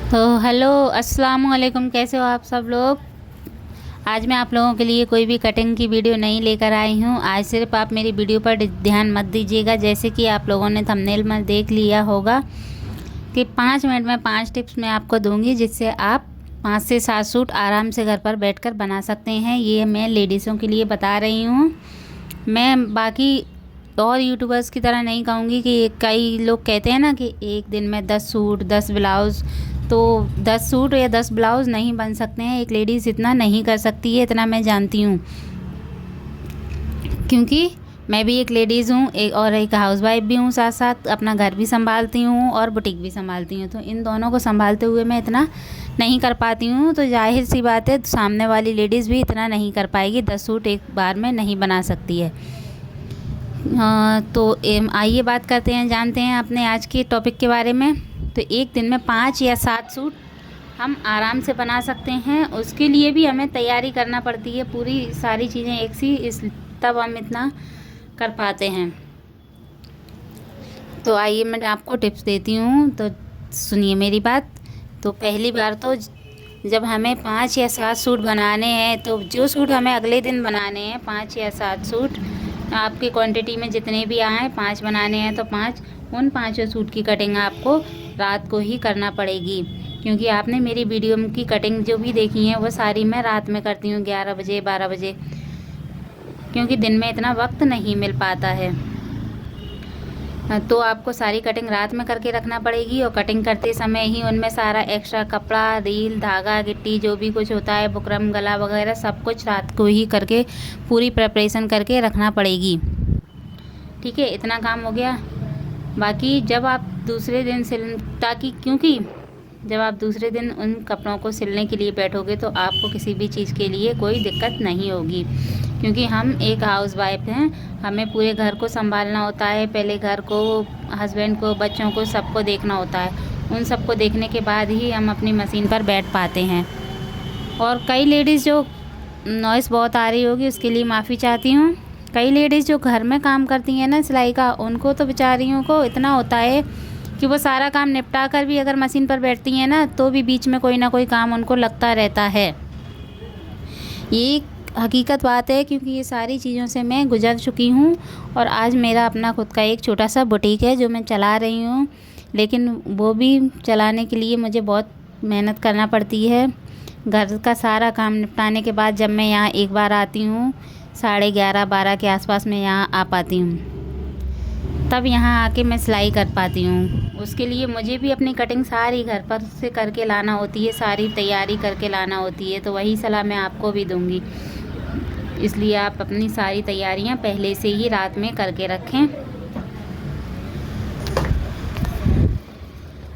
तो हेलो, अस्सलाम वालेकुम। कैसे हो आप सब लोग। आज मैं आप लोगों के लिए कोई भी कटिंग की वीडियो नहीं लेकर आई हूँ। आज सिर्फ आप मेरी वीडियो पर ध्यान मत दीजिएगा। जैसे कि आप लोगों ने थंबनेल में देख लिया होगा कि 5 मिनट में 5 टिप्स मैं आपको दूंगी, जिससे आप 5 से 7 सूट आराम से घर पर बैठकर बना सकते हैं। ये मैं लेडीज़ों के लिए बता रही हूँ। मैं बाकी और यूट्यूबर्स की तरह नहीं कहूँगी कि कई लोग कहते हैं ना कि एक दिन में 10 सूट 10 ब्लाउज़, तो 10 सूट या 10 ब्लाउज़ नहीं बन सकते हैं। एक लेडीज़ इतना नहीं कर सकती है, इतना मैं जानती हूँ, क्योंकि मैं भी एक लेडीज़ हूँ, एक हाउसवाइफ भी हूँ, साथ साथ अपना घर भी संभालती हूँ और बुटीक भी संभालती हूँ। तो इन दोनों को संभालते हुए मैं इतना नहीं कर पाती हूँ। तो जाहिर सी बात है, सामने वाली लेडीज़ भी इतना नहीं कर पाएगी, 10 सूट एक बार में नहीं बना सकती है। तो आइए बात करते हैं, जानते हैं अपने आज के टॉपिक के बारे में। तो एक दिन में 5 या 7 सूट हम आराम से बना सकते हैं। उसके लिए भी हमें तैयारी करना पड़ती है, पूरी सारी चीज़ें एक सी तब हम इतना कर पाते हैं। तो आइए मैं आपको टिप्स देती हूँ, तो सुनिए मेरी बात। तो पहली बार तो जब हमें 5 या 7 सूट बनाने हैं, तो जो सूट हमें अगले दिन बनाने हैं, 5 या 7 सूट आपकी क्वांटिटी में जितने भी आए, 5 बनाने हैं तो 5, उन 5 सूट की कटिंग आपको रात को ही करना पड़ेगी। क्योंकि आपने मेरी वीडियो की कटिंग जो भी देखी है वो सारी मैं रात में करती हूँ, 11 बजे 12 बजे, क्योंकि दिन में इतना वक्त नहीं मिल पाता है। तो आपको सारी कटिंग रात में करके रखना पड़ेगी, और कटिंग करते समय ही उनमें सारा एक्स्ट्रा कपड़ा, रील, धागा, गिट्टी, जो भी कुछ होता है, बुकरम, गला वगैरह सब कुछ रात को ही करके पूरी प्रिपरेशन करके रखना पड़ेगी। ठीक है, इतना काम हो गया। बाकी जब आप दूसरे दिन क्योंकि जब आप दूसरे दिन उन कपड़ों को सिलने के लिए बैठोगे तो आपको किसी भी चीज़ के लिए कोई दिक्कत नहीं होगी, क्योंकि हम एक हाउसवाइफ हैं, हमें पूरे घर को संभालना होता है। पहले घर को, हस्बैंड को, बच्चों को, सबको देखना होता है। उन सबको देखने के बाद ही हम अपनी मशीन पर बैठ पाते हैं। और कई लेडीज़ जो नॉइज़ बहुत आ रही होगी उसके लिए माफ़ी चाहती हूँ। कई लेडीज़ जो घर में काम करती हैं ना सिलाई का, उनको तो बेचारियों को इतना होता है कि वो सारा काम निपटा कर भी अगर मशीन पर बैठती हैं ना, तो भी बीच में कोई ना कोई काम उनको लगता रहता है। ये हकीकत बात है, क्योंकि ये सारी चीज़ों से मैं गुजर चुकी हूँ। और आज मेरा अपना खुद का एक छोटा सा बुटीक है जो मैं चला रही हूँ, लेकिन वो भी चलाने के लिए मुझे बहुत मेहनत करना पड़ती है। घर का सारा काम निपटाने के बाद जब मैं यहाँ एक बार आती हूँ, 11:30 12 के आसपास मैं यहाँ आ पाती हूँ, तब यहाँ आके मैं सिलाई कर पाती हूँ। उसके लिए मुझे भी अपनी कटिंग सारी घर पर से करके लाना होती है, सारी तैयारी करके लाना होती है। तो वही सलाह मैं आपको भी दूँगी, इसलिए आप अपनी सारी तैयारियां पहले से ही रात में करके रखें।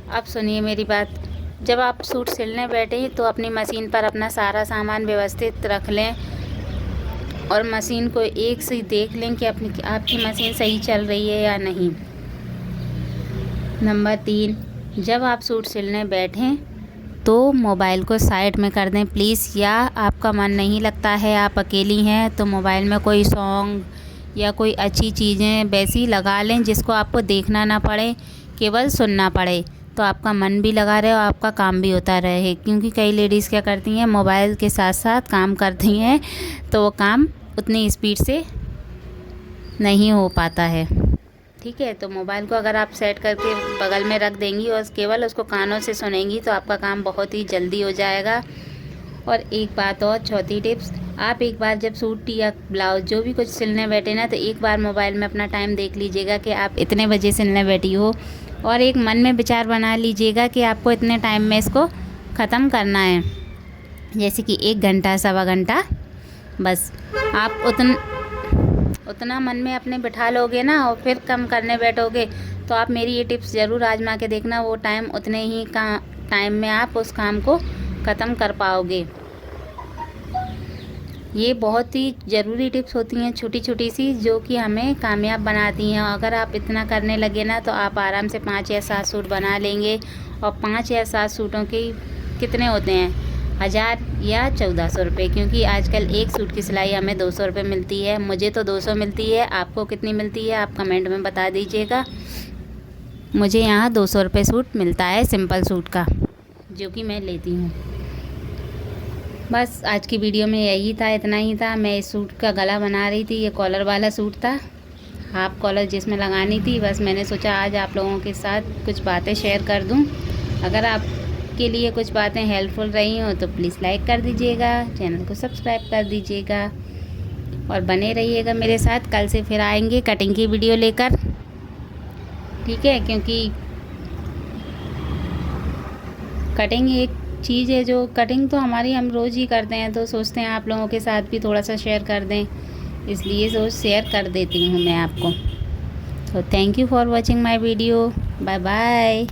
अब सुनिए मेरी बात। जब आप सूट सिलने बैठे तो अपनी मशीन पर अपना सारा सामान व्यवस्थित रख लें, और मशीन को एक से देख लें कि आपकी मशीन सही चल रही है या नहीं। नंबर 3, जब आप सूट सिलने बैठें तो मोबाइल को साइड में कर दें प्लीज़। या आपका मन नहीं लगता है, आप अकेली हैं, तो मोबाइल में कोई सॉन्ग या कोई अच्छी चीज़ें वैसी लगा लें जिसको आपको देखना ना पड़े, केवल सुनना पड़े। तो आपका मन भी लगा रहे और आपका काम भी होता रहे। क्योंकि कई लेडीज़ क्या करती हैं, मोबाइल के साथ साथ काम करती हैं, तो वो काम उतनी स्पीड से नहीं हो पाता है। ठीक है, तो मोबाइल को अगर आप सेट करके बगल में रख देंगी और केवल उसको कानों से सुनेंगी, तो आपका काम बहुत ही जल्दी हो जाएगा। और एक बात और, चौथी टिप्स, आप एक बार जब सूट या ब्लाउज जो भी कुछ सिलने बैठे ना, तो एक बार मोबाइल में अपना टाइम देख लीजिएगा कि आप इतने बजे सिलने बैठी हो, और एक मन में विचार बना लीजिएगा कि आपको इतने टाइम में इसको ख़त्म करना है। जैसे कि 1 घंटा, सवा घंटा, बस आप उतना मन में अपने बिठा लोगे ना, और फिर कम करने बैठोगे, तो आप मेरी ये टिप्स ज़रूर आजमा के देखना। वो टाइम उतने ही टाइम में आप उस काम को ख़त्म कर पाओगे। ये बहुत ही ज़रूरी टिप्स होती हैं, छोटी छोटी सी, जो कि हमें कामयाब बनाती हैं। अगर आप इतना करने लगे ना, तो आप आराम से 5 या 7 सूट बना लेंगे। और 5 या 7 सूटों के कितने होते हैं, 1000 या 1400 रुपये, क्योंकि आजकल एक सूट की सिलाई हमें 200 रुपये मिलती है। मुझे तो 200 मिलती है, आपको कितनी मिलती है आप कमेंट में बता दीजिएगा। मुझे यहाँ 200 रुपये सूट मिलता है, सिंपल सूट का। जो कि मैं लेती हूँ। बस आज की वीडियो में यही था, इतना ही था। मैं इस सूट का गला बना रही थी। ये कॉलर वाला सूट था, हाफ कॉलर जिसमें लगानी थी। बस मैंने सोचा आज आप लोगों के साथ कुछ बातें शेयर कर दूं। अगर आपके लिए कुछ बातें हेल्पफुल रही हो तो प्लीज़ लाइक कर दीजिएगा, चैनल को सब्सक्राइब कर दीजिएगा और बने रहिएगा मेरे साथ। कल से फिर आएंगे कटिंग की वीडियो लेकर, ठीक है? क्योंकि कटिंग एक चीज़ है जो कटिंग तो हमारी हम रोज़ ही करते हैं, तो सोचते हैं आप लोगों के साथ भी थोड़ा सा शेयर कर दें, इसलिए रोज़ शेयर कर देती हूँ मैं आपको। तो thank you for watching my video. Bye bye.